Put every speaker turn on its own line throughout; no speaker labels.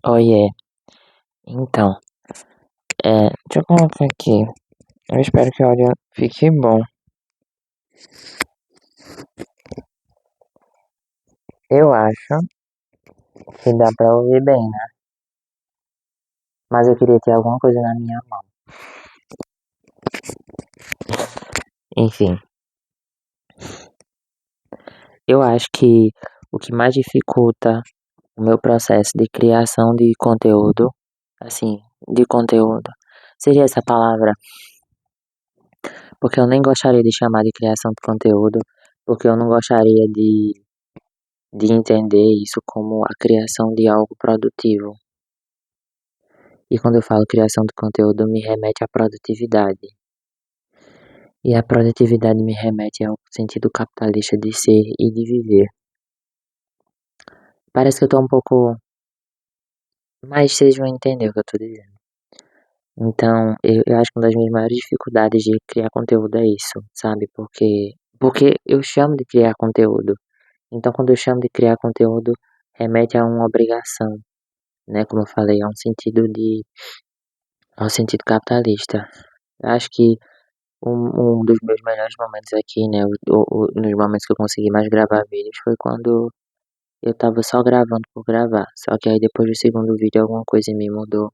Oiê, então, deixa eu colocar aqui. Eu espero que o áudio fique bom. Eu acho que dá pra ouvir bem, né? Mas eu queria ter alguma coisa na minha mão. Enfim, eu acho que o que mais dificulta o meu processo de criação de conteúdo, assim, de conteúdo, seria essa palavra, porque eu nem gostaria de chamar de criação de conteúdo, porque eu não gostaria de entender isso como a criação de algo produtivo. E quando eu falo criação de conteúdo, me remete à produtividade. E a produtividade me remete ao sentido capitalista de ser e de viver. Parece que eu tô um pouco. Mas vocês vão entender o que eu tô dizendo. Então, eu acho que uma das minhas maiores dificuldades de criar conteúdo é isso, sabe? Porque eu chamo de criar conteúdo. Então, quando eu chamo de criar conteúdo, remete a uma obrigação, né? Como eu falei, ao sentido capitalista. Eu acho que um dos meus melhores momentos aqui, né? Nos momentos que eu consegui mais gravar vídeos foi quando eu tava só gravando por gravar. Só que aí depois do segundo vídeo alguma coisa em mim mudou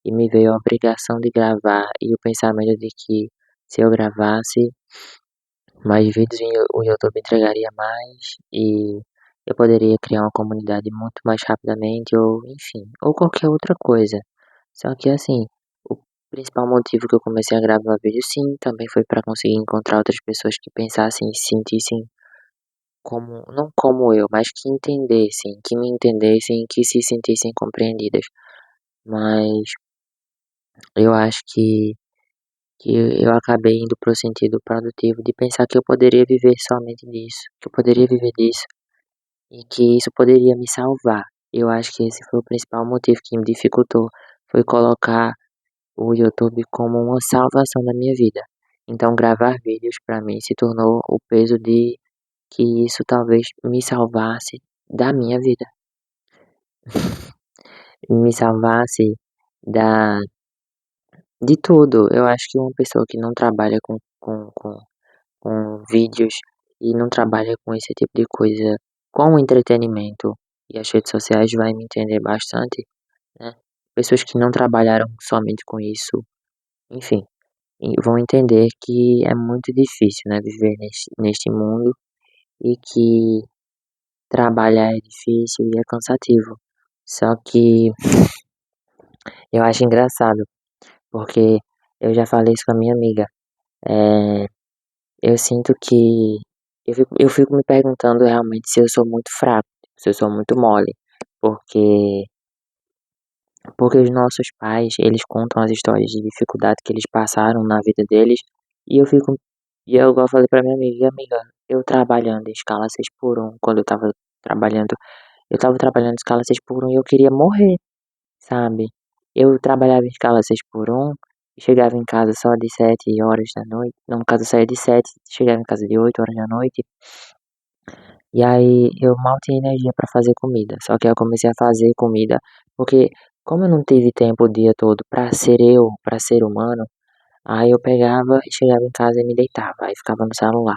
e me veio a obrigação de gravar e o pensamento de que se eu gravasse mais vídeos o YouTube entregaria mais e eu poderia criar uma comunidade muito mais rapidamente ou enfim, ou qualquer outra coisa. Só que assim, o principal motivo que eu comecei a gravar vídeo sim, também foi para conseguir encontrar outras pessoas que pensassem e se sentissem como, não como eu, mas que me entendessem e que se sentissem compreendidas. Mas eu acho que eu acabei indo pro sentido produtivo de pensar que eu poderia viver somente disso, que eu poderia viver disso e que isso poderia me salvar. Eu acho que esse foi o principal motivo que me dificultou, foi colocar o YouTube como uma salvação da minha vida. Então, gravar vídeos para mim se tornou o peso de que isso talvez me salvasse da minha vida, me salvasse da de tudo. Eu acho que uma pessoa que não trabalha com vídeos e não trabalha com esse tipo de coisa, com o entretenimento e as redes sociais vai me entender bastante, né? Pessoas que não trabalharam somente com isso, enfim, e vão entender que é muito difícil, né, viver neste mundo e que trabalhar é difícil e é cansativo. Só que eu acho engraçado, porque eu já falei isso com a minha amiga. É, eu sinto que eu fico me perguntando realmente se eu sou muito fraco, se eu sou muito mole, porque porque os nossos pais, eles contam as histórias de dificuldade que eles passaram na vida deles, e eu fico e eu igual falei pra minha amiga, eu trabalhando em escala 6 por um quando trabalhando eu tava trabalhando em escala 6 por um e eu queria morrer, sabe. Eu trabalhava em escala 6 por um e chegava em casa só de 7 horas da noite, não, no caso eu saía de 7, chegava em casa de 8 horas da noite. E aí eu mal tinha energia pra fazer comida. Só que aí eu comecei a fazer comida, porque como eu não tive tempo o dia todo pra ser eu, pra ser humano, aí eu pegava e chegava em casa e me deitava, aí ficava no celular.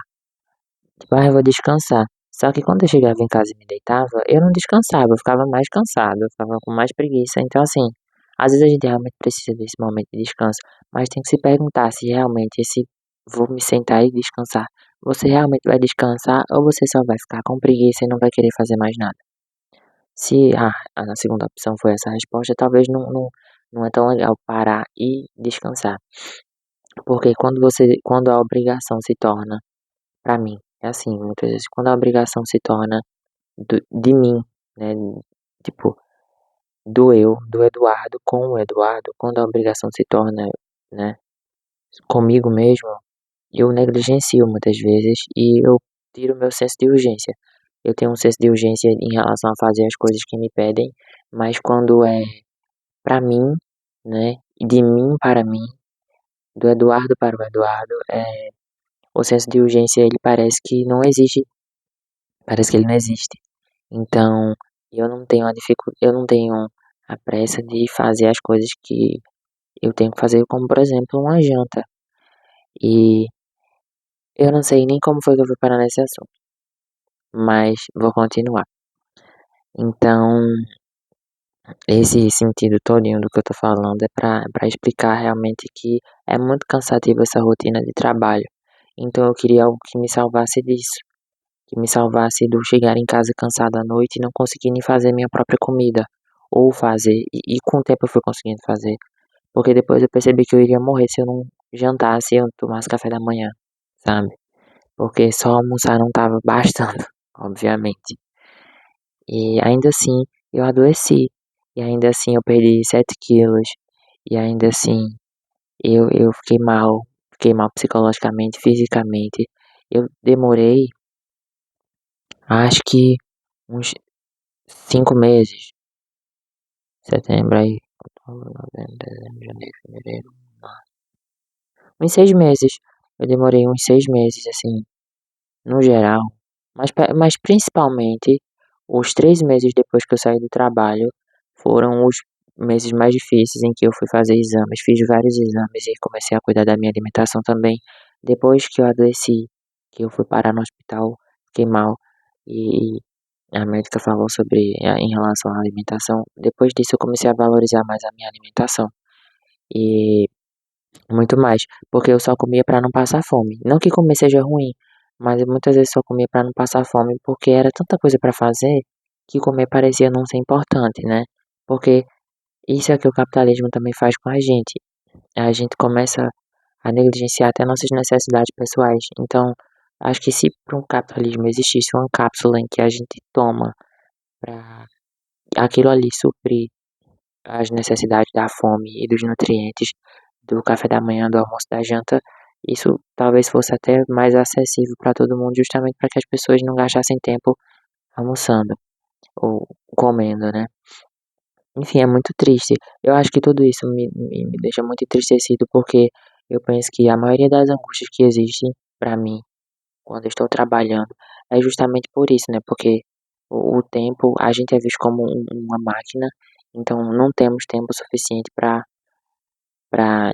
Tipo, eu vou descansar. Só que quando eu chegava em casa e me deitava, eu não descansava, eu ficava mais cansado, eu ficava com mais preguiça. Então, assim, às vezes a gente realmente precisa desse momento de descanso, mas tem que se perguntar se realmente esse vou me sentar e descansar. Você realmente vai descansar ou você só vai ficar com preguiça e não vai querer fazer mais nada? Se a segunda opção foi essa resposta, talvez não é tão legal parar e descansar. Porque quando a obrigação se torna, pra mim, é assim, muitas vezes, quando a obrigação se torna de mim, né, tipo, do Eduardo com o Eduardo, quando a obrigação se torna, né, comigo mesmo, eu negligencio muitas vezes e eu tiro meu senso de urgência. Eu tenho um senso de urgência em relação a fazer as coisas que me pedem, mas quando é pra mim, né, de mim para mim, do Eduardo para o Eduardo, o senso de urgência ele parece que ele não existe. Então, eu não tenho a pressa de fazer as coisas que eu tenho que fazer, como por exemplo uma janta. E eu não sei nem como foi que eu fui parar nesse assunto, mas vou continuar. Então, esse sentido todinho do que eu tô falando é pra explicar realmente que é muito cansativo essa rotina de trabalho. Então eu queria algo que me salvasse disso, que me salvasse do chegar em casa cansado à noite e não conseguir nem fazer minha própria comida, ou fazer, e com o tempo eu fui conseguindo fazer, porque depois eu percebi que eu iria morrer se eu não jantasse e eu não tomasse café da manhã, sabe? Porque só almoçar não tava bastando, obviamente. E ainda assim eu adoeci. E ainda assim eu perdi 7 quilos. E ainda assim eu fiquei mal psicologicamente, fisicamente. Eu demorei, acho que uns 5 meses. Setembro aí, outubro, novembro, dezembro, janeiro, fevereiro. Uns 6 meses. Eu demorei uns 6 meses, assim, no geral, mas principalmente os 3 meses depois que eu saí do trabalho foram os meses mais difíceis em que eu fui fazer exames, fiz vários exames e comecei a cuidar da minha alimentação também. Depois que eu adoeci, que eu fui parar no hospital, fiquei mal e a médica falou sobre em relação à alimentação. Depois disso eu comecei a valorizar mais a minha alimentação e muito mais, porque eu só comia pra não passar fome. Não que comer seja ruim, mas eu muitas vezes só comia pra não passar fome, porque era tanta coisa pra fazer que comer parecia não ser importante, né? Porque isso é o que o capitalismo também faz com a gente. A gente começa a negligenciar até nossas necessidades pessoais. Então, acho que se para um capitalismo existisse uma cápsula em que a gente toma pra aquilo ali suprir as necessidades da fome e dos nutrientes do café da manhã, do almoço, da janta, isso talvez fosse até mais acessível para todo mundo, justamente para que as pessoas não gastassem tempo almoçando ou comendo, né? Enfim, é muito triste. Eu acho que tudo isso me deixa muito entristecido porque eu penso que a maioria das angústias que existem para mim quando eu estou trabalhando é justamente por isso, né? Porque o tempo, a gente é visto como uma máquina, então não temos tempo suficiente para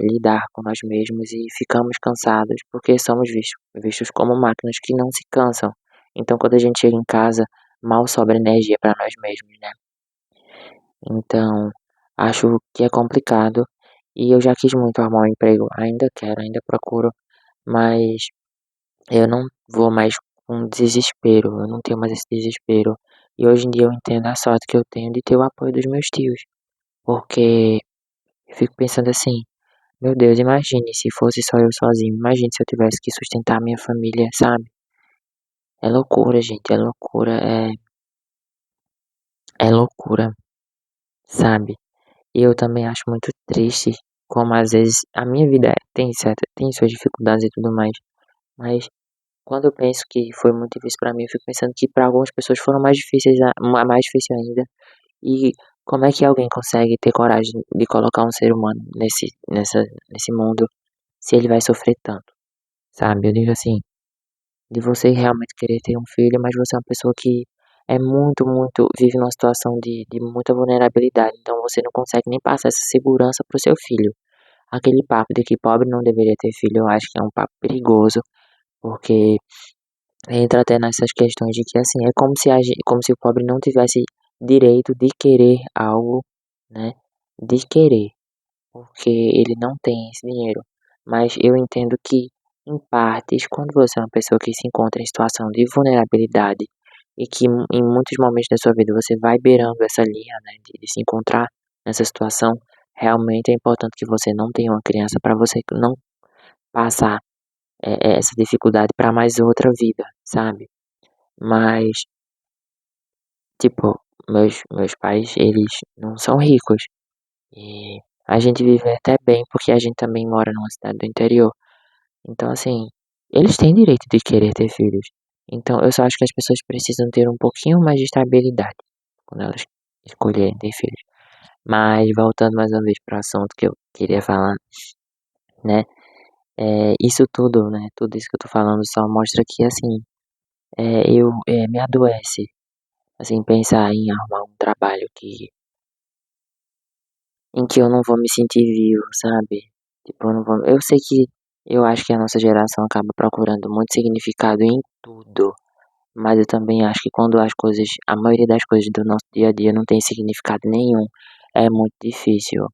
lidar com nós mesmos e ficamos cansados porque somos vistos como máquinas que não se cansam. Então, quando a gente chega em casa, mal sobra energia para nós mesmos, né? Então, acho que é complicado e eu já quis muito arrumar um emprego, ainda quero, ainda procuro, mas eu não vou mais com desespero, eu não tenho mais esse desespero. E hoje em dia eu entendo a sorte que eu tenho de ter o apoio dos meus tios, porque eu fico pensando assim, meu Deus, imagine se fosse só eu sozinho. Imagine se eu tivesse que sustentar minha família, sabe? É loucura, gente, é loucura, é loucura, sabe? E eu também acho muito triste como às vezes a minha vida tem suas dificuldades e tudo mais, mas quando eu penso que foi muito difícil pra mim, eu fico pensando que pra algumas pessoas foram mais difíceis, mais difícil ainda. E como é que alguém consegue ter coragem de colocar um ser humano nesse mundo se ele vai sofrer tanto, sabe? Eu digo assim, de você realmente querer ter um filho, mas você é uma pessoa que é vive numa situação de muita vulnerabilidade, então você não consegue nem passar essa segurança pro seu filho. Aquele papo de que pobre não deveria ter filho, eu acho que é um papo perigoso, porque entra até nessas questões de que assim, é como se como se o pobre não tivesse direito de querer algo, né? De querer porque ele não tem esse dinheiro. Mas eu entendo que, em partes, quando você é uma pessoa que se encontra em situação de vulnerabilidade e que em muitos momentos da sua vida você vai beirando essa linha, né, de se encontrar nessa situação, realmente é importante que você não tenha uma criança para você não passar essa dificuldade para mais outra vida, sabe? Mas, tipo, meus pais, eles não são ricos. E a gente vive até bem porque a gente também mora numa cidade do interior. Então, assim, eles têm direito de querer ter filhos. Então, eu só acho que as pessoas precisam ter um pouquinho mais de estabilidade quando elas escolherem ter filhos. Mas, voltando mais uma vez para o assunto que eu queria falar, né? Isso tudo, né? Tudo isso que eu tô falando só mostra que, assim, me adoece, assim, pensar em arrumar um trabalho em que eu não vou me sentir vivo, sabe? Tipo, eu não vou, eu sei que eu acho que a nossa geração acaba procurando muito significado em tudo, mas eu também acho que quando as coisas, a maioria das coisas do nosso dia a dia não tem significado nenhum, é muito difícil,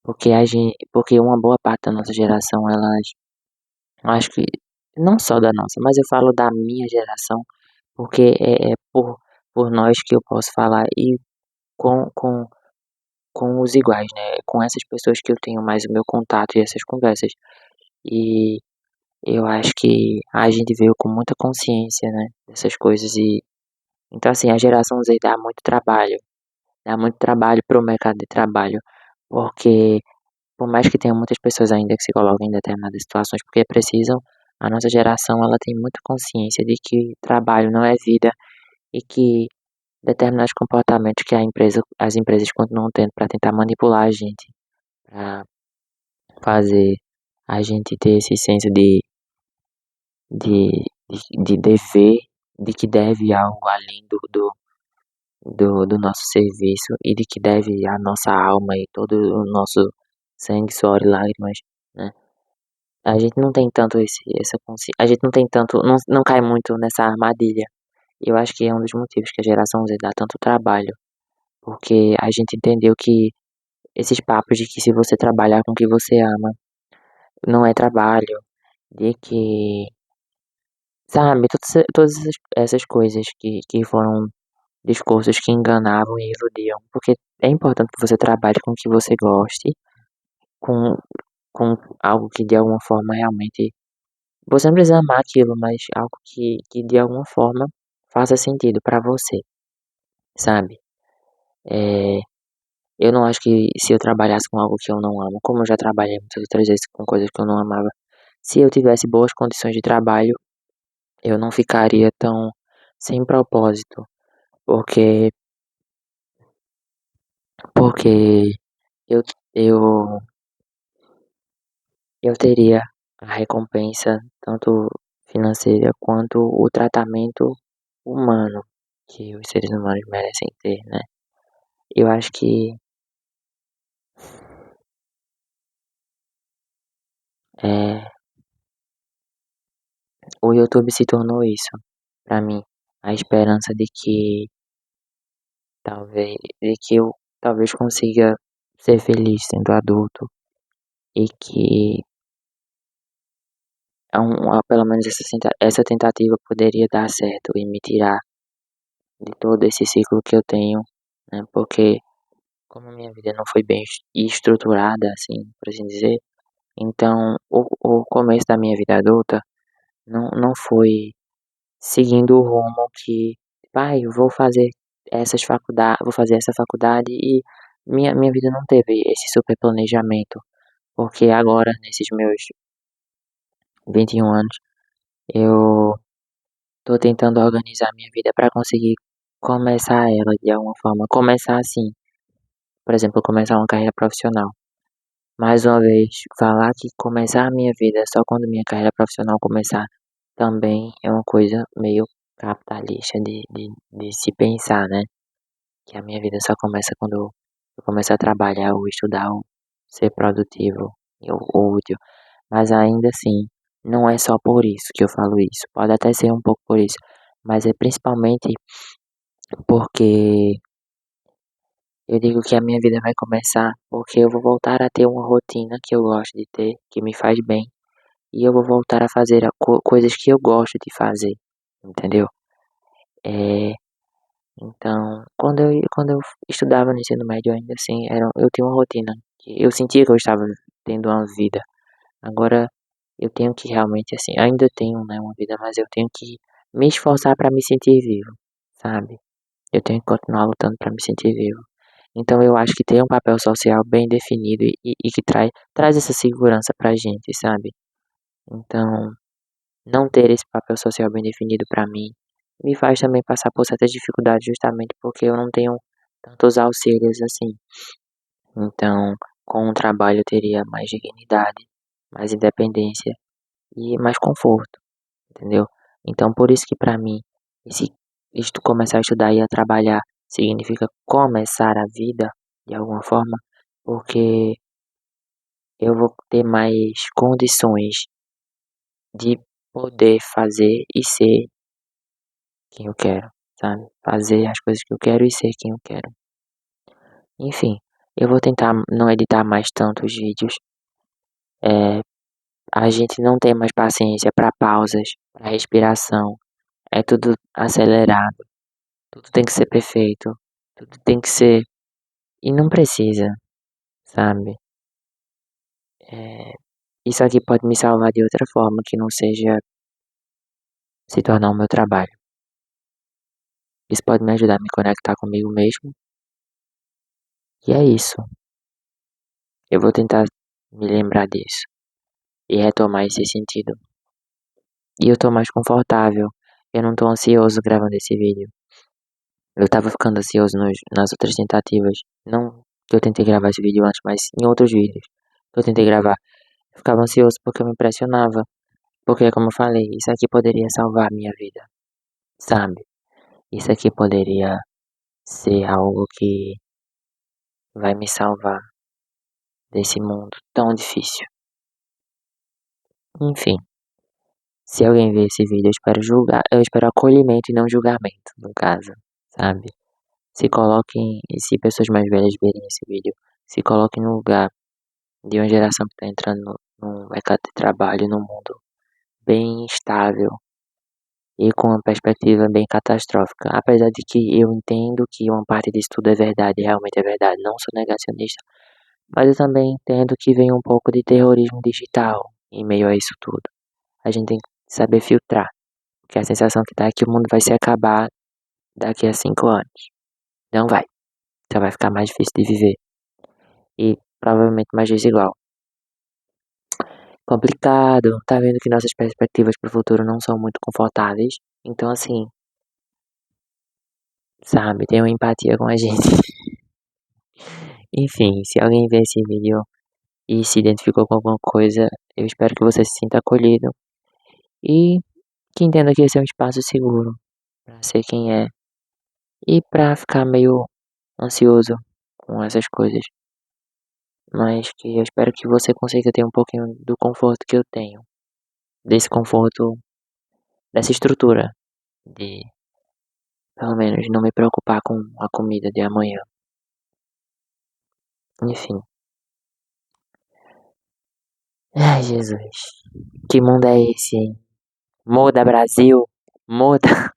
porque uma boa parte da nossa geração, elas, acho que não só da nossa, mas eu falo da minha geração, porque é por nós que eu posso falar e com, com, com os iguais, né? Com essas pessoas que eu tenho mais o meu contato e essas conversas. E eu acho que a gente veio com muita consciência, né? Dessas coisas e então assim, a geração Z dá muito trabalho pro mercado de trabalho, porque por mais que tenha muitas pessoas ainda que se colocam em determinadas situações porque precisam, a nossa geração ela tem muita consciência de que trabalho não é vida e que determinados comportamentos que as empresas continuam tendo para tentar manipular a gente, para fazer a gente ter esse senso de dever, de que deve algo além do nosso serviço e de que deve a nossa alma e todo o nosso sangue, suor e lágrimas, né? A gente não tem tanto essa consciência, a gente não tem tanto, não cai muito nessa armadilha. Eu acho que é um dos motivos que a geração Z dá tanto trabalho, porque a gente entendeu que esses papos de que se você trabalhar com o que você ama, não é trabalho, de que, sabe, todas essas coisas que foram discursos que enganavam e iludiam, porque é importante que você trabalhe com o que você goste, com, com algo que de alguma forma realmente, você não precisa amar aquilo, mas algo que de alguma forma faça sentido pra você, sabe? É, eu não acho que se eu trabalhasse com algo que eu não amo, como eu já trabalhei muitas outras vezes com coisas que eu não amava, se eu tivesse boas condições de trabalho, eu não ficaria tão sem propósito, porque porque eu eu eu teria a recompensa tanto financeira quanto o tratamento humano que os seres humanos merecem ter, né? Eu acho que é, o YouTube se tornou isso pra mim, a esperança de que eu talvez consiga ser feliz sendo adulto e que pelo menos essa tentativa poderia dar certo e me tirar de todo esse ciclo que eu tenho, né? Porque como a minha vida não foi bem estruturada, assim, por assim dizer, então o começo da minha vida adulta não foi seguindo o rumo que, pai, eu vou fazer vou fazer essa faculdade e minha vida não teve esse super planejamento, porque agora, nesses meus 21 anos, eu tô tentando organizar minha vida para conseguir começar ela de alguma forma, começar assim, por exemplo, começar uma carreira profissional. Mais uma vez, falar que começar a minha vida só quando minha carreira profissional começar também é uma coisa meio capitalista de se pensar, né? Que a minha vida só começa quando eu começar a trabalhar ou estudar ou ser produtivo ou útil. Mas ainda assim, não é só por isso que eu falo isso. Pode até ser um pouco por isso, mas é principalmente porque eu digo que a minha vida vai começar porque eu vou voltar a ter uma rotina que eu gosto de ter, que me faz bem, e eu vou voltar a fazer coisas que eu gosto de fazer, entendeu? É, então, quando eu estudava no ensino médio ainda assim, eu tinha uma rotina, que eu sentia que eu estava tendo uma vida. Agora eu tenho que realmente assim, ainda tenho, né, uma vida, mas eu tenho que me esforçar para me sentir vivo, sabe? Eu tenho que continuar lutando para me sentir vivo. Então eu acho que ter um papel social bem definido e que traz essa segurança pra gente, sabe? Então, não ter esse papel social bem definido pra mim me faz também passar por certas dificuldades justamente porque eu não tenho tantos auxílios assim. Então, com o trabalho eu teria mais dignidade, mais independência e mais conforto, entendeu? Então, por isso que pra mim, esse começar a estudar e a trabalhar significa começar a vida de alguma forma. porque eu vou ter mais condições de poder fazer e ser quem eu quero, sabe? Fazer as coisas que eu quero e ser quem eu quero. Enfim, eu vou tentar não editar mais tantos vídeos. É, a gente não tem mais paciência para pausas, para respiração. É tudo acelerado, tudo tem que ser perfeito, tudo tem que ser. E não precisa, sabe? É, isso aqui pode me salvar de outra forma que não seja se tornar o meu trabalho. Isso pode me ajudar a me conectar comigo mesmo. E é isso. Eu vou tentar me lembrar disso e retomar esse sentido. E eu tô mais confortável. Eu não tô ansioso gravando esse vídeo. Eu tava ficando ansioso nas outras tentativas. Não que eu tentei gravar esse vídeo antes, mas em outros vídeos que eu tentei gravar. Eu ficava ansioso porque eu me impressionava. Porque, como eu falei, isso aqui poderia salvar a minha vida, sabe? Isso aqui poderia ser algo que vai me salvar desse mundo tão difícil. Enfim, se alguém ver esse vídeo, eu espero julgar, eu espero acolhimento e não julgamento, no caso, sabe? Se coloquem, e se pessoas mais velhas verem esse vídeo, se coloquem no lugar de uma geração que está entrando no mercado de trabalho, num mundo bem instável e com uma perspectiva bem catastrófica. Apesar de que eu entendo que uma parte disso tudo é verdade, realmente é verdade, não sou negacionista, mas eu também entendo que vem um pouco de terrorismo digital em meio a isso tudo. A gente tem que saber filtrar, porque a sensação que dá é que o mundo vai se acabar daqui a 5 anos. Não vai, só vai ficar mais difícil de viver e provavelmente mais desigual. Complicado, tá vendo que nossas perspectivas pro futuro não são muito confortáveis. Então, assim, sabe, tenham empatia com a gente. Enfim, se alguém ver esse vídeo e se identificou com alguma coisa, eu espero que você se sinta acolhido e que entenda que esse é um espaço seguro pra ser quem é e pra ficar meio ansioso com essas coisas. Mas que eu espero que você consiga ter um pouquinho do conforto que eu tenho. Desse conforto, dessa estrutura de pelo menos não me preocupar com a comida de amanhã. Enfim. Ai, Jesus. Que mundo é esse, hein? Muda, Brasil. Muda.